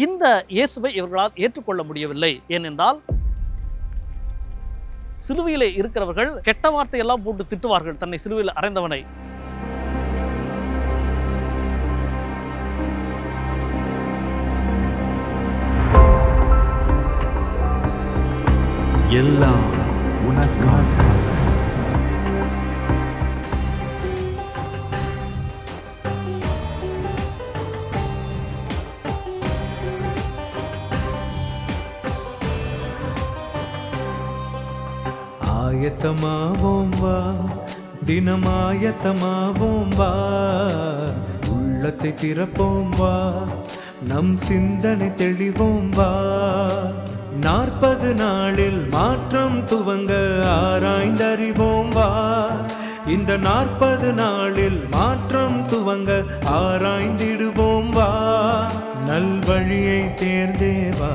இந்த இயேசுவை இவர்களால் ஏற்றுக்கொள்ள முடியவில்லை. ஏனென்றால் சிலுவையிலே இருக்கிறவர்கள் கெட்ட வார்த்தையெல்லாம் போட்டு திட்டுவார்கள் தன்னை சிலுவையில் அறைந்தவனை. எல்லாம் உனக்காக. ஆயத்தமாவோம் வா, தினமாயத்தமாவோம் வா, உள்ளத்தை திறப்போம் வா, நம் சிந்தனை தெளிவோம் வா. 40 நாளில் மாற்றம் துவங்க ஆராய்ந்தறிவோம் வா. இந்த 40 நாளில் மாற்றம் துவங்க ஆராய்ந்திடுவோம் வா. நல்வழியை தேர்ந்தே வா,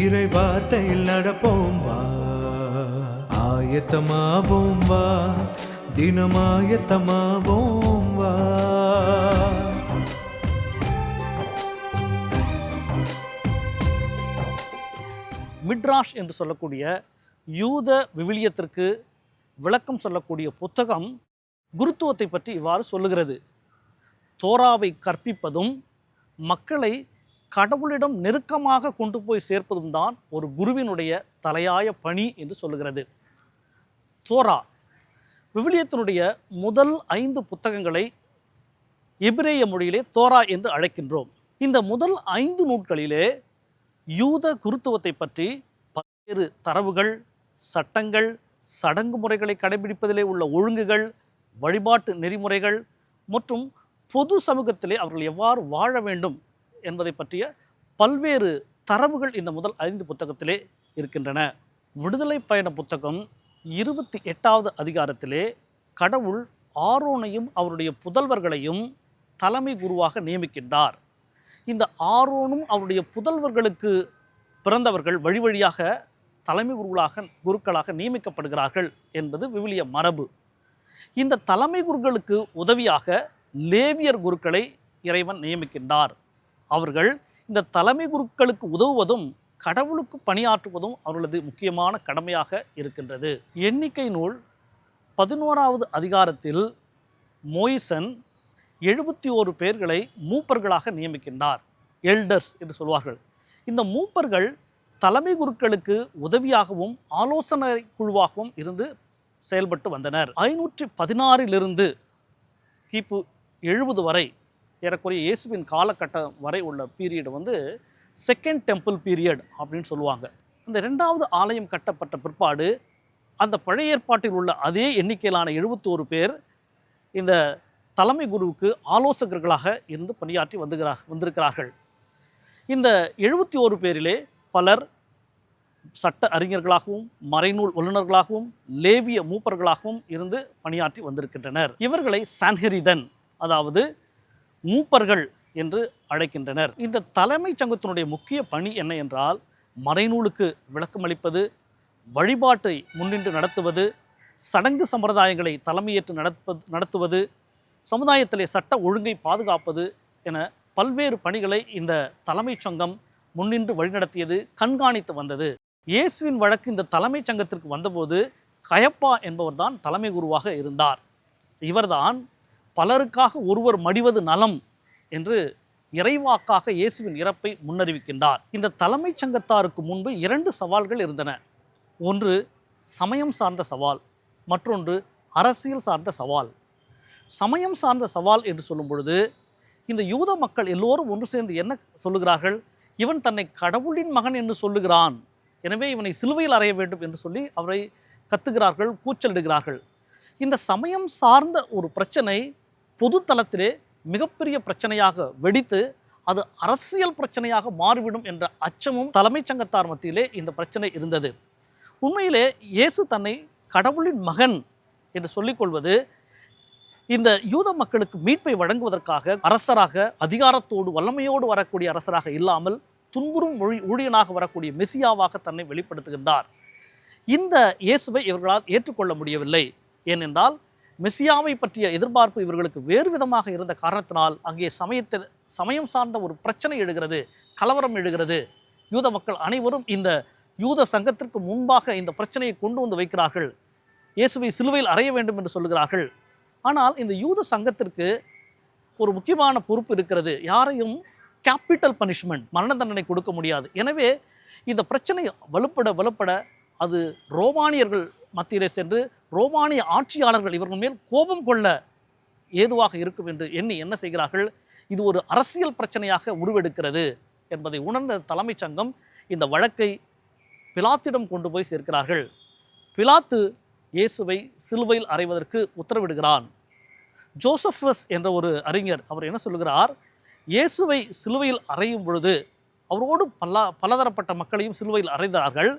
இறை வார்த்தையில் நடப்போம் வா. ஆயத்தமாவோம் வா, தினமாயத்தமாவோம் வா. மிட்ராஷ் என்று சொல்லக்கூடிய யூத விவிலியத்திற்கு விளக்கம் சொல்லக்கூடிய புத்தகம் குருத்துவத்தை பற்றி இவ்வாறு சொல்லுகிறது. தோராவை கற்பிப்பதும் மக்களை கடவுளிடம் நெருக்கமாக கொண்டு போய் சேர்ப்பதும் தான் ஒரு குருவினுடைய தலையாய பணி என்று சொல்லுகிறது. தோரா விவிலியத்தினுடைய முதல் 5 புத்தகங்களை எபிரேய மொழியிலே தோரா என்று அழைக்கின்றோம். இந்த முதல் 5 நூல்களிலே யூத குருத்துவத்தை பற்றி பல்வேறு தரவுகள், சட்டங்கள், சடங்கு முறைகளை கடைபிடிப்பதிலே உள்ள ஒழுங்குகள், வழிபாட்டு நெறிமுறைகள் மற்றும் பொது சமூகத்திலே அவர்கள் எவ்வாறு வாழ வேண்டும் என்பதை பற்றிய பல்வேறு தரவுகள் இந்த முதல் 5 புத்தகத்திலே இருக்கின்றன. விடுதலை பயண புத்தகம் 28வது அதிகாரத்திலே கடவுள் ஆரோனையும் அவருடைய புதல்வர்களையும் தலைமை குருவாக நியமிக்கின்றார். இந்த ஆரோனும் அவருடைய புதல்வர்களுக்கு பிறந்தவர்கள் வழி வழியாக தலைமை குருக்களாக நியமிக்கப்படுகிறார்கள் என்பது விவிலிய மரபு. இந்த தலைமை குருக்களுக்கு உதவியாக லேவியர் குருக்களை இறைவன் நியமிக்கின்றார். அவர்கள் இந்த தலைமை குருக்களுக்கு உதவுவதும் கடவுளுக்கு பணியாற்றுவதும் அவர்களது முக்கியமான கடமையாக இருக்கின்றது. எண்ணிக்கை நூல் 11வது அதிகாரத்தில் மோய்சன் 71 பேர்களை மூப்பர்களாக நியமிக்கின்றார். எல்டர்ஸ் என்று சொல்வார்கள். இந்த மூப்பர்கள் தலைமை குருக்களுக்கு உதவியாகவும் ஆலோசனை குழுவாகவும் இருந்து செயல்பட்டு வந்தனர். 516 கிபு 70 வரை ஏறக்குறைய இயேசுவின் காலகட்டம் வரை உள்ள பீரியட் செகண்ட் டெம்பிள் பீரியட் அப்படின்னு சொல்லுவாங்க. இந்த 2வது ஆலயம் கட்டப்பட்ட பிற்பாடு அந்த பழைய ஏற்பாட்டில் உள்ள அதே எண்ணிக்கையிலான 71 பேர் இந்த தலைமை குருவுக்கு ஆலோசகர்களாக இருந்து பணியாற்றி வந்திருக்கிறார்கள். இந்த 71 பேரிலே பலர் சட்ட அறிஞர்களாகவும் மறைநூல் வல்லுநர்களாகவும் லேவிய மூப்பர்களாகவும் இருந்து பணியாற்றி வந்திருக்கின்றனர். இவர்களை சான்ஹெரிதன் அதாவது மூப்பர்கள் என்று அழைக்கின்றனர். இந்த தலைமை சங்கத்தினுடைய முக்கிய பணி என்ன என்றால் மறைநூலுக்கு விளக்கமளிப்பது, வழிபாட்டை முன்னின்று நடத்துவது, சடங்கு சம்பிரதாயங்களை தலைமையேற்று நடத்துவது, சமுதாயத்திலே சட்ட ஒழுங்கை பாதுகாப்பது என பல்வேறு பணிகளை இந்த தலைமைச் சங்கம் முன்னின்று வழிநடத்தியது, கண்காணித்து வந்தது. இயேசுவின் வழக்கு இந்த தலைமைச் சங்கத்திற்கு வந்தபோது கயப்பா என்பவர் தான் தலைமை குருவாக இருந்தார். இவர்தான் பலருக்காக ஒருவர் மடிவது நலம் என்று இறைவாக்காக இயேசுவின் இறப்பை முன்னறிவிக்கின்றார். இந்த தலைமைச் சங்கத்தாருக்கு முன்பு 2 சவால்கள் இருந்தன. ஒன்று சமயம் சார்ந்த சவால், மற்றொன்று அரசியல் சார்ந்த சவால். சமயம் சார்ந்த சவால் என்று சொல்லும் பொழுது இந்த யூத மக்கள் எல்லோரும் ஒன்று சேர்ந்து என்ன சொல்லுகிறார்கள்? இவன் தன்னை கடவுளின் மகன் என்று சொல்லுகிறான், எனவே இவனை சிலுவையில் அறைய வேண்டும் என்று சொல்லி அவரை கத்துகிறார்கள், கூச்சலிடுகிறார்கள். இந்த சமயம் சார்ந்த ஒரு பிரச்சனை பொது தளத்திலே மிகப்பெரிய பிரச்சனையாக வெடித்து அது அரசியல் பிரச்சனையாக மாறிவிடும் என்ற அச்சமும் தலைமைச் சங்கத்தார் மத்தியிலே இந்த பிரச்சனை இருந்தது. உண்மையிலே இயேசு தன்னை கடவுளின் மகன் என்று சொல்லிக்கொள்வது இந்த யூத மக்களுக்கு மீட்பை வழங்குவதற்காக அரசராக, அதிகாரத்தோடு வல்லமையோடு வரக்கூடிய அரசராக இல்லாமல் துன்புறும் ஊழியனாக வரக்கூடிய மெசியாவாக தன்னை வெளிப்படுத்துகின்றார். இந்த இயேசுவை இவர்களால் ஏற்றுக்கொள்ள முடியவில்லை. ஏனென்றால் மெசியாவை பற்றிய எதிர்பார்ப்பு இவர்களுக்கு வேறு விதமாக இருந்த காரணத்தினால் அங்கே சமயம் சார்ந்த ஒரு பிரச்சனை எழுகிறது. கலவரம் எழுகிறது. யூத மக்கள் அனைவரும் இந்த யூத சங்கத்திற்கு முன்பாக இந்த பிரச்சனையை கொண்டு வந்து வைக்கிறார்கள். இயேசுவை சிலுவையில் அறைய வேண்டும் என்று சொல்லுகிறார்கள். ஆனால் இந்த யூத சங்கத்திற்கு ஒரு முக்கியமான பொறுப்பு இருக்கிறது. யாரையும் கேபிட்டல் பனிஷ்மெண்ட், மரண தண்டனை கொடுக்க முடியாது. எனவே இந்த பிரச்சனை வலுப்பட அது ரோமானியர்கள் மத்தியிலே சென்று ரோமானிய ஆட்சியாளர்கள் இவர்கள் மேல் கோபம் கொள்ள ஏதுவாக இருக்கும் என்று எண்ணி என்ன செய்கிறார்கள், இது ஒரு அரசியல் பிரச்சனையாக உருவெடுக்கிறது என்பதை உணர்ந்த தலைமைச் சங்கம் இந்த வழக்கை பிலாத்திடம் கொண்டு போய் சேர்க்கிறார்கள். பிலாத்து இயேசுவை சிலுவையில் அறைவதற்கு உத்தரவிடுகிறான். ஜோசப்பஸ் என்ற ஒரு அறிஞர் அவர் என்ன சொல்லுகிறார், இயேசுவை சிலுவையில் அறையும் பொழுது அவரோடு பலதரப்பட்ட மக்களையும் சிலுவையில் அறைந்தார்கள்.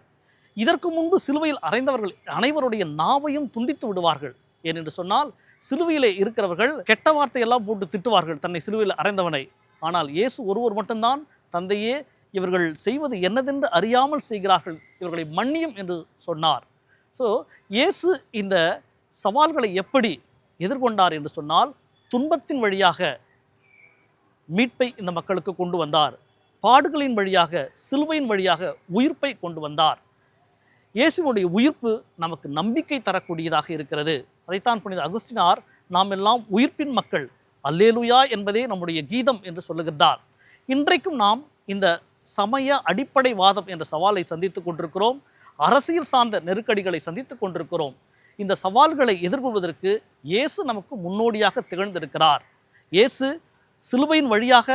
இதற்கு முன்பு சிலுவையில் அறைந்தவர்கள் அனைவருடைய நாவையும் துண்டித்து விடுவார்கள். ஏனென்று சொன்னால் சிலுவையிலே இருக்கிறவர்கள் கெட்ட வார்த்தையெல்லாம் போட்டு திட்டுவார்கள் தன்னை சிலுவையில் அறைந்தவனை. ஆனால் இயேசு ஒருவர் மட்டும்தான், தந்தையே இவர்கள் செய்வது என்னதென்று அறியாமல் செய்கிறார்கள், இவர்களை மன்னியும் என்று சொன்னார். ஸோ இயேசு இந்த சவால்களை எப்படி எதிர்கொண்டார் என்று சொன்னால், துன்பத்தின் வழியாக மீட்பை இந்த மக்களுக்கு கொண்டு வந்தார். பாடுகளின் வழியாக, சிலுவையின் வழியாக உயிர்ப்பை கொண்டு வந்தார். இயேசுவுடைய உயிர்ப்பு நமக்கு நம்பிக்கை தரக்கூடியதாக இருக்கிறது. அதைத்தான் புனித அகுஸ்தினார் நாம் எல்லாம் உயிர்ப்பின் மக்கள், அல்லேலூயா என்பதே நம்முடைய கீதம் என்று சொல்லுகின்றார். இன்றைக்கும் நாம் இந்த சமய அடிப்படைவாதம் என்ற சவாலை சந்தித்துக் கொண்டிருக்கிறோம். அரசியல் சார்ந்த நெருக்கடிகளை சந்தித்துக் கொண்டிருக்கிறோம். இந்த சவால்களை எதிர்கொள்வதற்கு இயேசு நமக்கு முன்னோடியாக திகழ்ந்திருக்கிறார். இயேசு சிலுவையின் வழியாக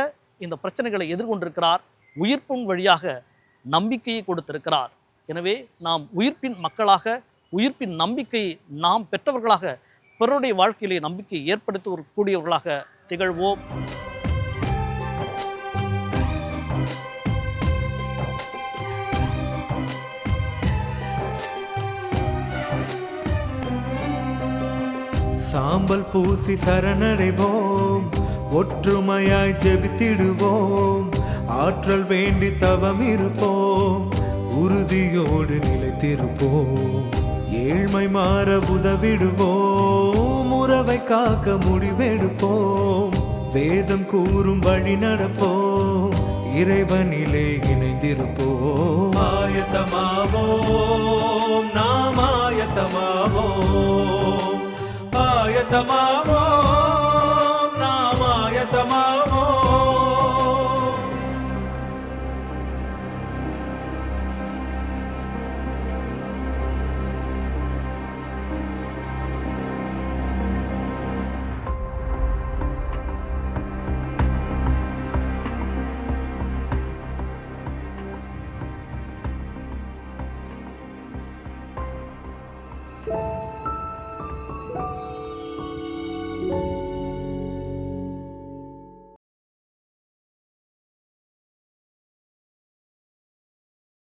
இந்த பிரச்சனைகளை எதிர்கொண்டிருக்கிறார். உயிர்ப்பின் வழியாக நம்பிக்கையை கொடுத்திருக்கிறார். எனவே நாம் உயிர்ப்பின் மக்களாக, உயிர்ப்பின் நம்பிக்கையை நாம் பெற்றவர்களாக, பிறருடைய வாழ்க்கையிலே நம்பிக்கையை ஏற்படுத்தக்கூடியவர்களாக திகழ்வோம். சாம்பல் பூசி சரணடைவோம், ஒற்றுமையாய் ஜெபித்திடுவோம், ஆற்றல் வேண்டி தவம் இருப்போம், உறுதியோடு நிலைத்திருப்போம், ஏழ்மை மாற உதவிடுவோம், உறவை காக்க முடிவெடுப்போம், வேதம் கூறும் வழி நடப்போம், இறைவனிலே இணைந்திருப்போம். ஆயத்தமாவோம், நாம் ஆயத்தமாவோம், ஆயத்தமாவோம்.